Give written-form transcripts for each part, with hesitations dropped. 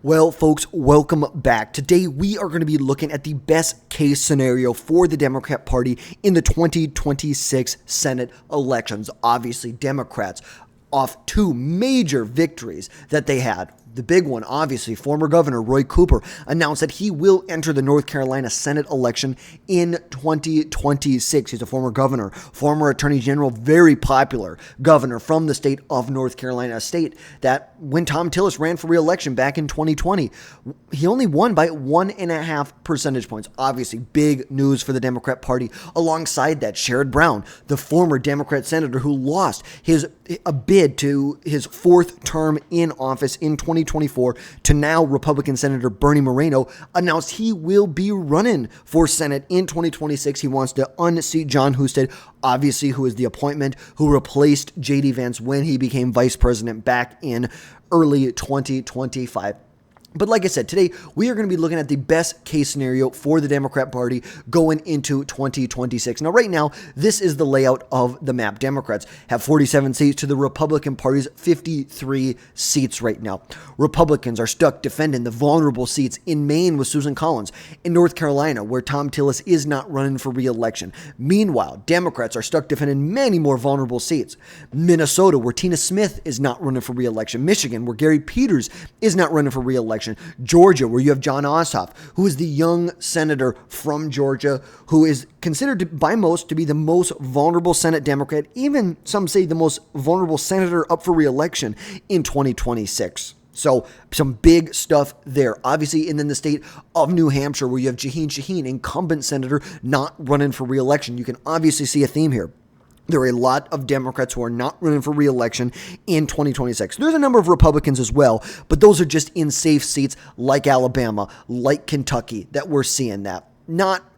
Well, folks, welcome back. Today, we are going to be looking at the best case scenario for the Democrat Party in the 2026 Senate elections. Obviously, Democrats off two major victories that they had. The big one, obviously, former Governor Roy Cooper announced that he will enter the North Carolina Senate election in 2026. He's a former governor, former attorney general, very popular governor from the state of North Carolina, a state that when Tom Tillis ran for re-election back in 2020, he only won by 1.5 percentage points. Obviously, big news for the Democrat Party. Alongside that, Sherrod Brown, the former Democrat senator who lost a bid to his fourth term in office in 2024 to now Republican Senator Bernie Moreno, announced he will be running for Senate in 2026. He wants to unseat John Husted, obviously, who is the appointment who replaced J.D. Vance when he became vice president back in early 2025. But like I said, today we are going to be looking at the best case scenario for the Democrat Party going into 2026. Now, right now, this is the layout of the map. Democrats have 47 seats to the Republican Party's 53 seats right now. Republicans are stuck defending the vulnerable seats in Maine with Susan Collins, in North Carolina, where Tom Tillis is not running for re-election. Meanwhile, Democrats are stuck defending many more vulnerable seats. Minnesota, where Tina Smith is not running for re-election. Michigan, where Gary Peters is not running for re-election. Georgia, where you have Jon Ossoff, who is the young senator from Georgia, who is considered by most to be the most vulnerable Senate Democrat, even some say the most vulnerable senator up for re-election in 2026. So some big stuff there. Obviously, and then the state of New Hampshire, where you have Jaheen Shaheen, incumbent senator, not running for re-election. You can obviously see a theme here. There are a lot of Democrats who are not running for re-election in 2026. There's a number of Republicans as well, but those are just in safe seats like Alabama, like Kentucky, that we're seeing that.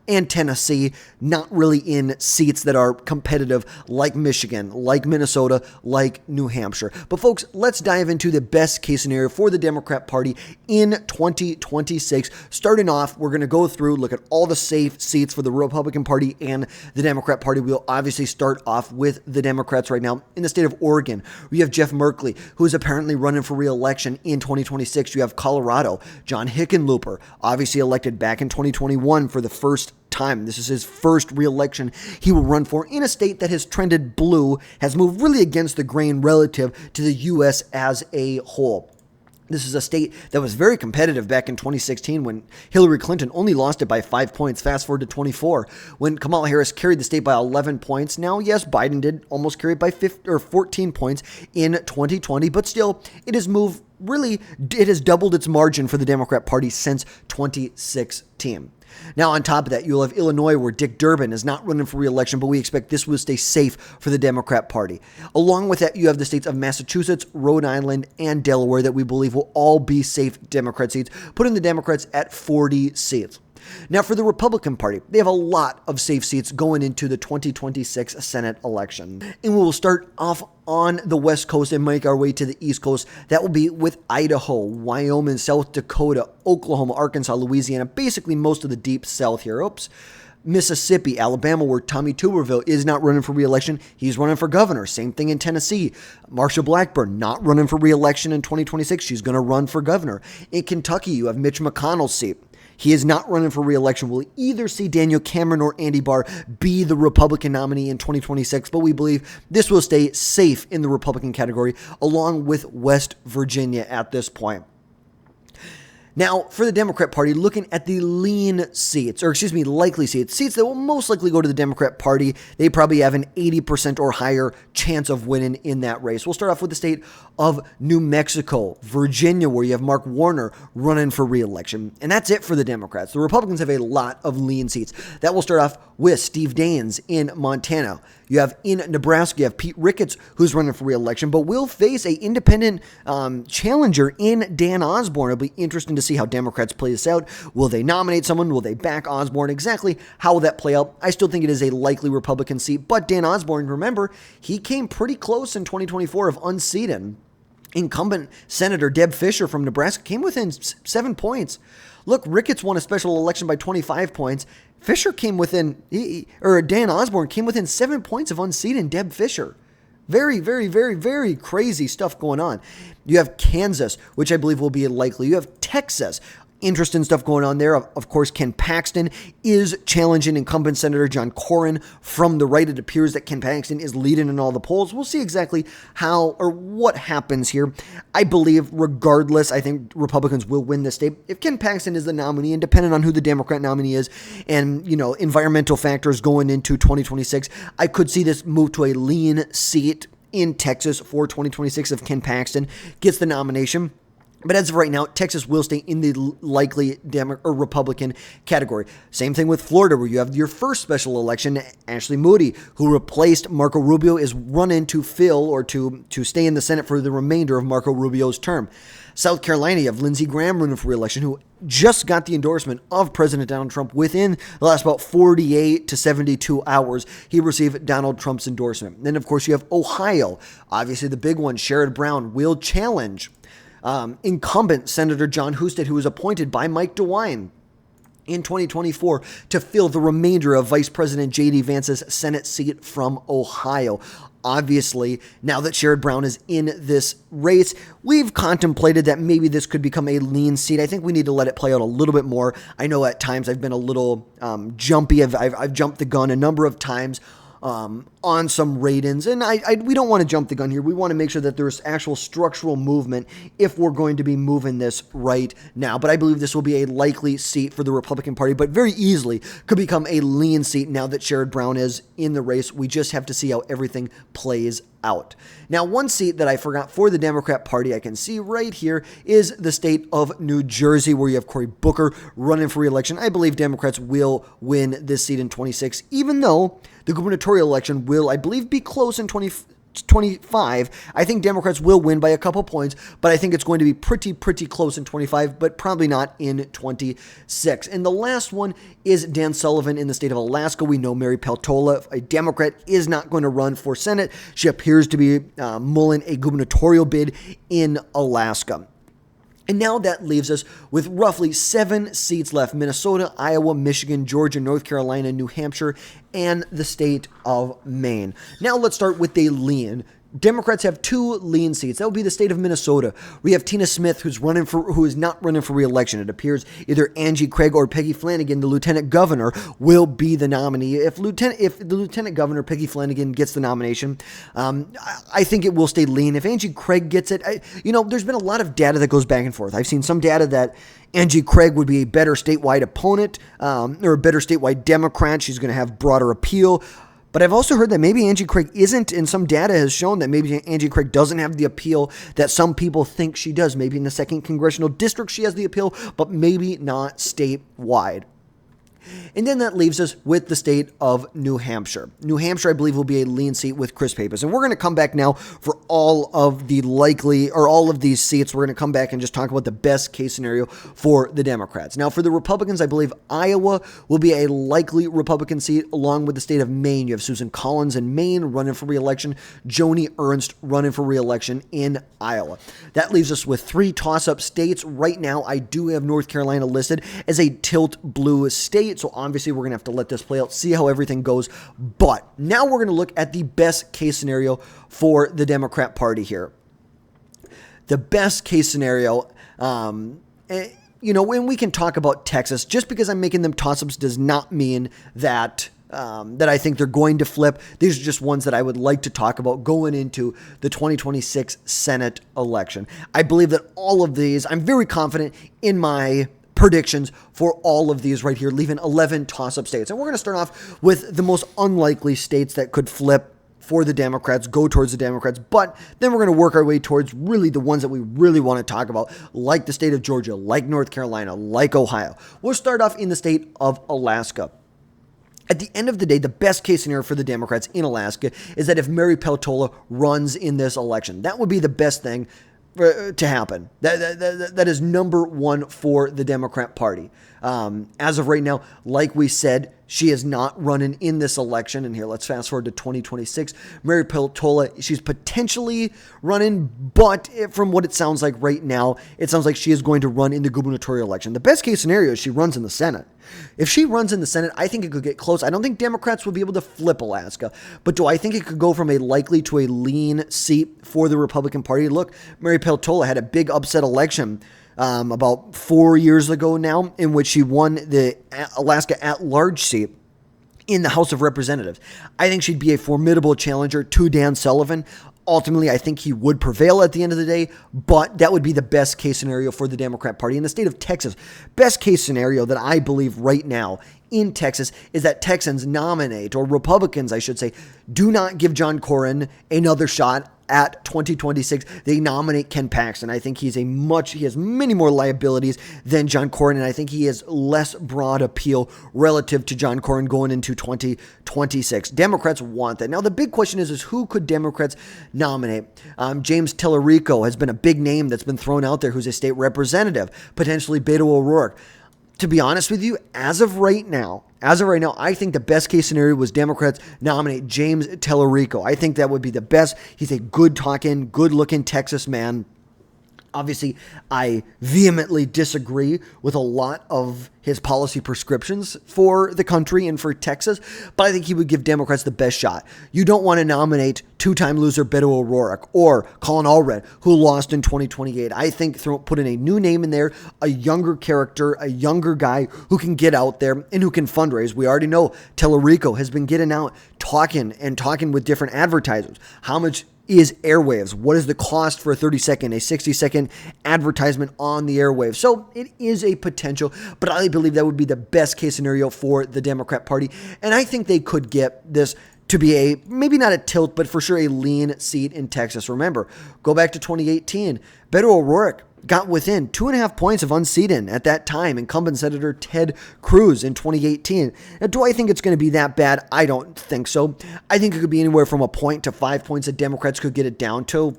And Tennessee, not really in seats that are competitive like Michigan, like Minnesota, like New Hampshire. But folks, let's dive into the best case scenario for the Democrat Party in 2026. Starting off, we're going to go through, look at all the safe seats for the Republican Party and the Democrat Party. We'll obviously start off with the Democrats right now. In the state of Oregon, we have Jeff Merkley, who is apparently running for re-election in 2026. You have Colorado, John Hickenlooper, obviously elected back in 2021 for the first time. This is his first re-election he will run for in a state that has trended blue, has moved really against the grain relative to the U.S. as a whole. This is a state that was very competitive back in 2016 when Hillary Clinton only lost it by 5 points. Fast forward to 24 when Kamala Harris carried the state by 11 points. Now, yes, Biden did almost carry it by 14 points in 2020, but still, it has moved really, it has doubled its margin for the Democrat Party since 2016. Now, on top of that, you'll have Illinois, where Dick Durbin is not running for re-election, but we expect this will stay safe for the Democrat Party. Along with that, you have the states of Massachusetts, Rhode Island, and Delaware that we believe will all be safe Democrat seats, putting the Democrats at 40 seats. Now, for the Republican Party, they have a lot of safe seats going into the 2026 Senate election. And we will start off on the West Coast and make our way to the East Coast. That will be with Idaho, Wyoming, South Dakota, Oklahoma, Arkansas, Louisiana, basically most of the deep South here. Mississippi, Alabama, where Tommy Tuberville is not running for re-election. He's running for governor. Same thing in Tennessee. Marsha Blackburn not running for re-election in 2026. She's going to run for governor. In Kentucky, you have Mitch McConnell's seat. He is not running for re-election. We'll either see Daniel Cameron or Andy Barr be the Republican nominee in 2026, but we believe this will stay safe in the Republican category, along with West Virginia at this point. Now, for the Democrat Party, looking at the likely seats that will most likely go to the Democrat Party, they probably have an 80% or higher chance of winning in that race. We'll start off with the state of New Mexico, Virginia, where you have Mark Warner running for re-election. And that's it for the Democrats. The Republicans have a lot of lean seats. That will start off with Steve Daines in Montana. You have in Nebraska, you have Pete Ricketts, who's running for re-election, but will face an independent challenger in Dan Osborne. It'll be interesting to see how Democrats play this out. Will they nominate someone? Will they back Osborne? Exactly how will that play out? I still think it is a likely Republican seat, but Dan Osborne, remember, he came pretty close in 2024 of unseating. Incumbent Senator Deb Fischer from Nebraska came within 7 points. Look, Ricketts won a special election by 25 points. Fischer came within, Dan Osborne came within 7 points of unseating Deb Fischer. Very, very, very, very crazy stuff going on. You have Kansas, which I believe will be likely. You have Texas. Interesting stuff going on there. Of course, Ken Paxton is challenging incumbent Senator John Cornyn from the right. It appears that Ken Paxton is leading in all the polls. We'll see exactly how or what happens here. I believe, regardless, I think Republicans will win this state. If Ken Paxton is the nominee, and depending on who the Democrat nominee is, and, environmental factors going into 2026, I could see this move to a lean seat in Texas for 2026 if Ken Paxton gets the nomination. But as of right now, Texas will stay in the likely Republican category. Same thing with Florida, where you have your first special election. Ashley Moody, who replaced Marco Rubio, is running to fill or to stay in the Senate for the remainder of Marco Rubio's term. South Carolina, you have Lindsey Graham running for re-election, who just got the endorsement of President Donald Trump within the last about 48 to 72 hours. He received Donald Trump's endorsement. Then, of course, you have Ohio. Obviously, the big one, Sherrod Brown, will challenge incumbent Senator John Husted, who was appointed by Mike DeWine in 2024 to fill the remainder of Vice President J.D. Vance's Senate seat from Ohio. Obviously, now that Sherrod Brown is in this race, we've contemplated that maybe this could become a lean seat. I think we need to let it play out a little bit more. I know at times I've been a little jumpy. I've jumped the gun a number of times on some ratings, and we don't want to jump the gun here. We want to make sure that there's actual structural movement if we're going to be moving this right now. But I believe this will be a likely seat for the Republican Party, but very easily could become a lean seat now that Sherrod Brown is in the race. We just have to see how everything plays out. Now, one seat that I forgot for the Democrat Party I can see right here is the state of New Jersey, where you have Cory Booker running for re-election. I believe Democrats will win this seat in 26, even though the gubernatorial election will, I believe, be close in 25. I think Democrats will win by a couple points, but I think it's going to be pretty close in 25, but probably not in 26. And the last one is Dan Sullivan in the state of Alaska. We know Mary Peltola, a Democrat, is not going to run for Senate. She appears to be mulling a gubernatorial bid in Alaska. And now that leaves us with roughly 7 seats left: Minnesota, Iowa, Michigan, Georgia, North Carolina, New Hampshire, and the state of Maine. Now let's start with the lean. Democrats have 2 lean seats. That would be the state of Minnesota. We have Tina Smith, who is not running for re-election. It appears either Angie Craig or Peggy Flanagan, the lieutenant governor, will be the nominee. If the lieutenant governor, Peggy Flanagan, gets the nomination, I think it will stay lean. If Angie Craig gets it, there's been a lot of data that goes back and forth. I've seen some data that Angie Craig would be a better statewide opponent, or a better statewide Democrat. She's going to have broader appeal. But I've also heard that maybe Angie Craig isn't, and some data has shown that maybe Angie Craig doesn't have the appeal that some people think she does. Maybe in the 2nd Congressional District she has the appeal, but maybe not statewide. And then that leaves us with the state of New Hampshire. New Hampshire, I believe, will be a lean seat with Chris Pappas. And we're going to come back now for all of these seats. We're going to come back and just talk about the best case scenario for the Democrats. Now, for the Republicans, I believe Iowa will be a likely Republican seat, along with the state of Maine. You have Susan Collins in Maine running for re-election, Joni Ernst running for re-election in Iowa. That leaves us with 3 toss-up states. Right now, I do have North Carolina listed as a tilt blue state. So obviously we're going to have to let this play out, see how everything goes. But now we're going to look at the best case scenario for the Democrat Party here. The best case scenario, when we can talk about Texas, just because I'm making them toss-ups does not mean that I think they're going to flip. These are just ones that I would like to talk about going into the 2026 Senate election. I believe that all of these, I'm very confident in my predictions for all of these right here, leaving 11 toss-up states. And we're going to start off with the most unlikely states that could flip for the Democrats, go towards the Democrats, but then we're going to work our way towards really the ones that we really want to talk about, like the state of Georgia, like North Carolina, like Ohio. We'll start off in the state of Alaska. At the end of the day, the best case scenario for the Democrats in Alaska is that if Mary Peltola runs in this election, that would be the best thing to happen. That is number one for the Democrat Party. As of right now, like we said, she is not running in this election. And here, let's fast forward to 2026. Mary Peltola, she's potentially running, but from what it sounds like right now, it sounds like she is going to run in the gubernatorial election. The best case scenario is she runs in the Senate. If she runs in the Senate, I think it could get close. I don't think Democrats will be able to flip Alaska, but do I think it could go from a likely to a lean seat for the Republican Party? Look, Mary Peltola had a big upset election about 4 years ago now, in which she won the Alaska at-large seat in the House of Representatives. I think she'd be a formidable challenger to Dan Sullivan. Ultimately, I think he would prevail at the end of the day, but that would be the best case scenario for the Democrat Party. In the state of Texas, best case scenario that I believe right now in Texas is that Texans nominate, or Republicans, I should say, do not give John Cornyn another shot at 2026. They nominate Ken Paxton. I think he has many more liabilities than John Cornyn, and I think he has less broad appeal relative to John Cornyn going into 2026. Democrats want that. Now, the big question is who could Democrats nominate? James Tellerico has been a big name that's been thrown out there, who's a state representative, potentially Beto O'Rourke. To be honest with you, as of right now, I think the best case scenario was Democrats nominate James Tellerico. I think that would be the best. He's a good-talking, good-looking Texas man. Obviously, I vehemently disagree with a lot of his policy prescriptions for the country and for Texas, but I think he would give Democrats the best shot. You don't want to nominate two-time loser Beto O'Rourke or Colin Allred, who lost in 2028. I think put in a new name in there, a younger character, a younger guy who can get out there and who can fundraise. We already know Tellerico has been getting out talking with different advertisers. How much is airwaves? What is the cost for a 30-second, a 60-second advertisement on the airwaves? So it is a potential, but I believe that would be the best case scenario for the Democrat Party. And I think they could get this to be maybe not a tilt, but for sure a lean seat in Texas. Remember, go back to 2018. Beto O'Rourke got within 2.5 points of unseating at that time incumbent Senator Ted Cruz in 2018. Now, do I think it's going to be that bad? I don't think so. I think it could be anywhere from a point to 5 points that Democrats could get it down to.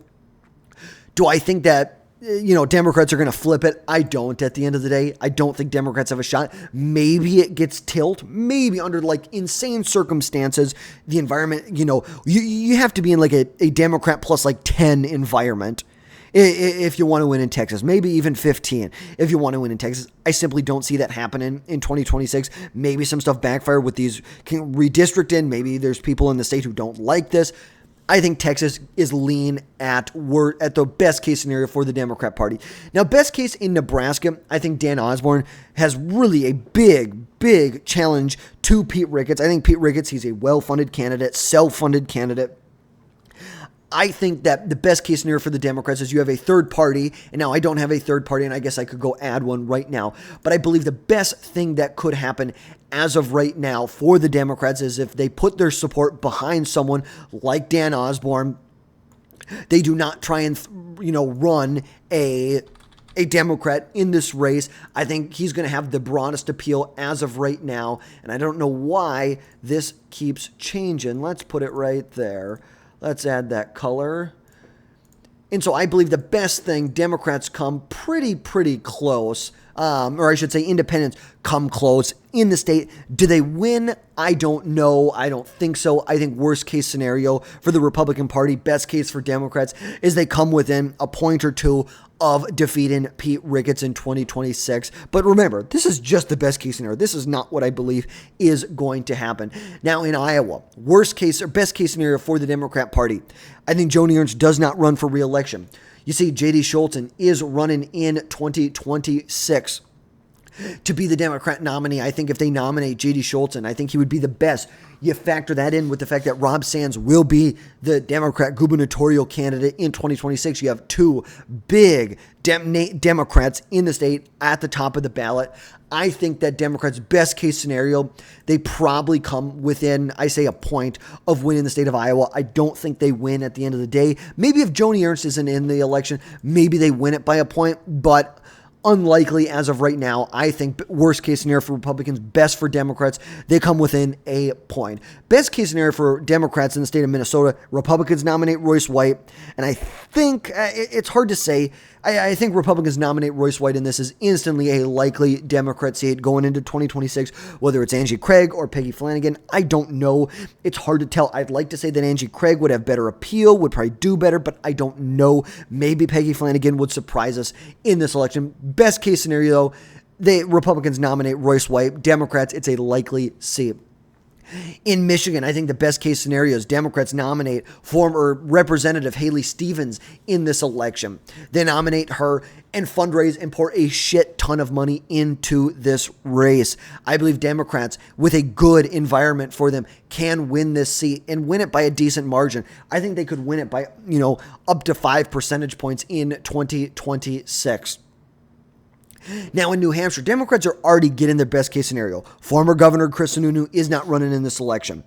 Do I think that Democrats are going to flip it? I don't. At the end of the day, I don't think Democrats have a shot. Maybe it gets tilt. Maybe under insane circumstances, the environment, you have to be in a Democrat plus 10 environment if you want to win in Texas, maybe even 15 if you want to win in Texas. I simply don't see that happening in 2026. Maybe some stuff backfire with these redistricting. Maybe there's people in the state who don't like this. I think Texas is lean at the best case scenario for the Democrat Party. Now, best case in Nebraska, I think Dan Osborne has really a big challenge to Pete Ricketts. I think Pete Ricketts, he's a well-funded candidate, self-funded candidate. I think that the best case scenario for the Democrats is you have a third party, and now I don't have a third party, and I guess I could go add one right now. But I believe the best thing that could happen as of right now for the Democrats is if they put their support behind someone like Dan Osborne. They do not try and run a Democrat in this race. I think he's going to have the broadest appeal as of right now, and I don't know why this keeps changing. Let's put it right there. Let's add that color. And so I believe the best thing, Democrats come pretty close, or I should say independents come close in the state. Do they win? I don't know. I don't think so. I think worst case scenario for the Republican Party, best case for Democrats, is they come within a point or two of defeating Pete Ricketts in 2026. But remember, this is just the best case scenario. This is not what I believe is going to happen. Now in Iowa, worst case or best case scenario for the Democrat Party, I think Joni Ernst does not run for re-election. You see, J.D. Scholten is running in 2026 to be the Democrat nominee. I think if they nominate J.D. Scholten, I think he would be the best. You factor that in with the fact that Rob Sands will be the Democrat gubernatorial candidate in 2026. You have two big Democrats in the state at the top of the ballot. I think that Democrats' best case scenario, they probably come within, I say, a point of winning the state of Iowa. I don't think they win at the end of the day. Maybe if Joni Ernst isn't in the election, maybe they win it by a point, but unlikely as of right now. I think worst case scenario for Republicans, best for Democrats, they come within a point. Best case scenario for Democrats in the state of Minnesota, Republicans nominate Royce White, and I think it's hard to say. I think Republicans nominate Royce White, and this is instantly a likely Democrat seat going into 2026, whether it's Angie Craig or Peggy Flanagan. I don't know. It's hard to tell. I'd like to say that Angie Craig would have better appeal, would probably do better, but I don't know. Maybe Peggy Flanagan would surprise us in this election. Best case scenario, the Republicans nominate Royce White. Democrats, it's a likely seat. In Michigan, I think the best case scenario is Democrats nominate former Representative Haley Stevens in this election. They nominate her and fundraise and pour a shit ton of money into this race. I believe Democrats, with a good environment for them, can win this seat and win it by a decent margin. I think they could win it by, up to 5 percentage points in 2026. Now in New Hampshire, Democrats are already getting their best case scenario. Former Governor Chris Sununu is not running in this election.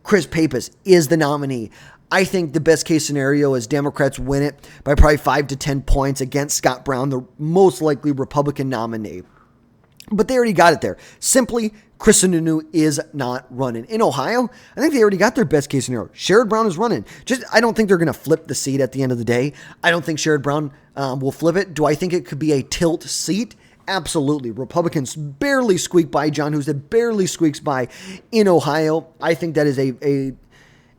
Chris Pappas is the nominee. I think the best case scenario is Democrats win it by probably 5 to 10 points against Scott Brown, the most likely Republican nominee. But they already got it there. Simply, Chris Sununu is not running. In Ohio, I think they already got their best case scenario. Sherrod Brown is running. I don't think they're going to flip the seat at the end of the day. I don't think Sherrod Brown will flip it. Do I think it could be a tilt seat? Absolutely. Republicans barely squeak by. John Husted barely squeaks by in Ohio. I think that is a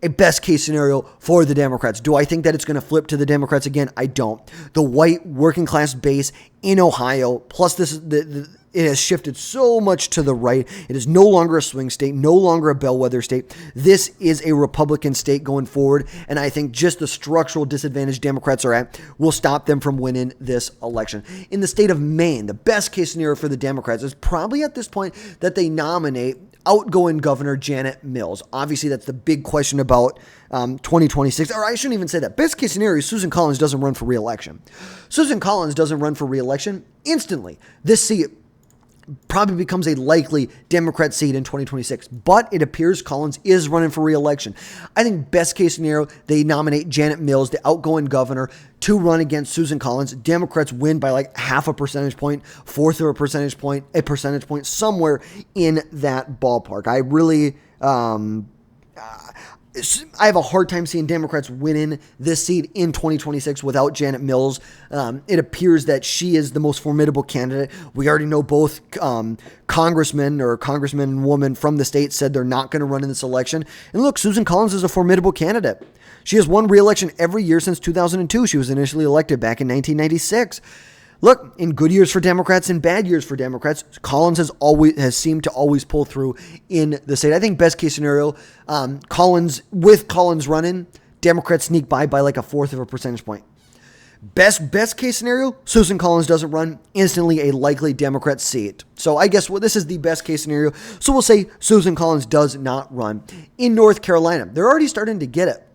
best case scenario for the Democrats. Do I think that it's going to flip to the Democrats again? I don't. The white working class base in Ohio, plus it has shifted so much to the right. It is no longer a swing state, no longer a bellwether state. This is a Republican state going forward, and I think just the structural disadvantage Democrats are at will stop them from winning this election. In the state of Maine, the best case scenario for the Democrats is probably at this point that they nominate outgoing Governor Janet Mills. Obviously, that's the big question about 2026. Or I shouldn't even say that. Best case scenario is Susan Collins doesn't run for re-election. Susan Collins doesn't run for re-election. Instantly, this seat probably becomes a likely Democrat seat in 2026, but it appears Collins is running for re-election. I think best case scenario, they nominate Janet Mills, the outgoing governor, to run against Susan Collins. Democrats win by like half a percentage point, fourth of a percentage point, somewhere in that ballpark. I really, I have a hard time seeing Democrats winning this seat in 2026 without Janet Mills. It appears that she is the most formidable candidate. We already know both congressman and woman from the state said they're not going to run in this election. And look, Susan Collins is a formidable candidate. She has won re-election every year since 2002. She was initially elected back in 1996. Look, in good years for Democrats and bad years for Democrats, Collins has seemed to always pull through in the state. I think best case scenario, Collins running, Democrats sneak by like a fourth of a percentage point. Best case scenario, Susan Collins doesn't run, instantly a likely Democrat seat. So I guess this is the best case scenario. So we'll say Susan Collins does not run. In North Carolina, they're already starting to get it.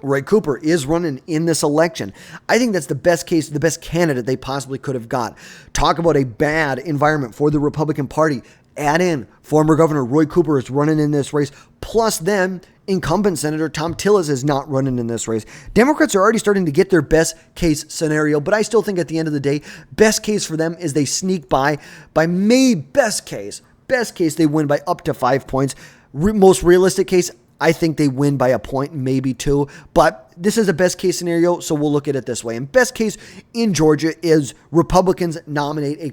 Roy Cooper is running in this election. I think that's the best case, the best candidate they possibly could have got. Talk about a bad environment for the Republican Party. Add in former Governor Roy Cooper is running in this race. Plus then, incumbent Senator Tom Tillis is not running in this race. Democrats are already starting to get their best case scenario, but I still think at the end of the day, best case for them is they sneak by maybe best case they win by up to 5 points. Most realistic case, I think they win by a point, maybe 2, but this is a best case scenario, so we'll look at it this way. And best case in Georgia is Republicans nominate a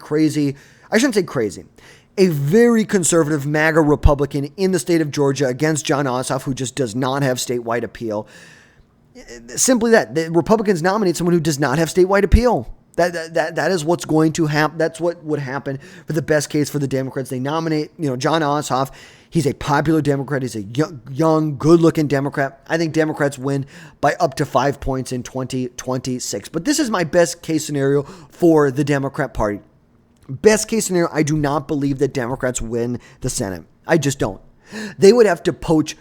very conservative MAGA Republican in the state of Georgia against Jon Ossoff, who just does not have statewide appeal. Simply that. The Republicans nominate someone who does not have statewide appeal. That is what's going to happen. That's what would happen for the best case for the Democrats. They nominate, Jon Ossoff. He's a popular Democrat. He's a young, good-looking Democrat. I think Democrats win by up to 5 points in 2026. But this is my best case scenario for the Democrat Party. Best case scenario, I do not believe that Democrats win the Senate. I just don't. They would have to poach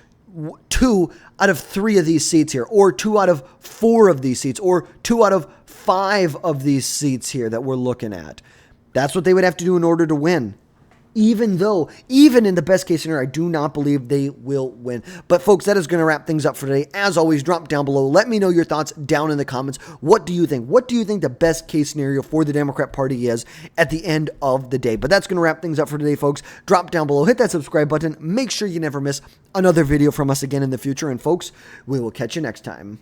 2 out of 3 of these seats here, or 2 out of 4 of these seats, or 2 out of 5 of these seats here that we're looking at. That's what they would have to do in order to win. Even in the best case scenario, I do not believe they will win. But folks, that is going to wrap things up for today. As always, drop down below. Let me know your thoughts down in the comments. What do you think? What do you think the best case scenario for the Democrat Party is at the end of the day? But that's going to wrap things up for today, folks. Drop down below. Hit that subscribe button. Make sure you never miss another video from us again in the future. And folks, we will catch you next time.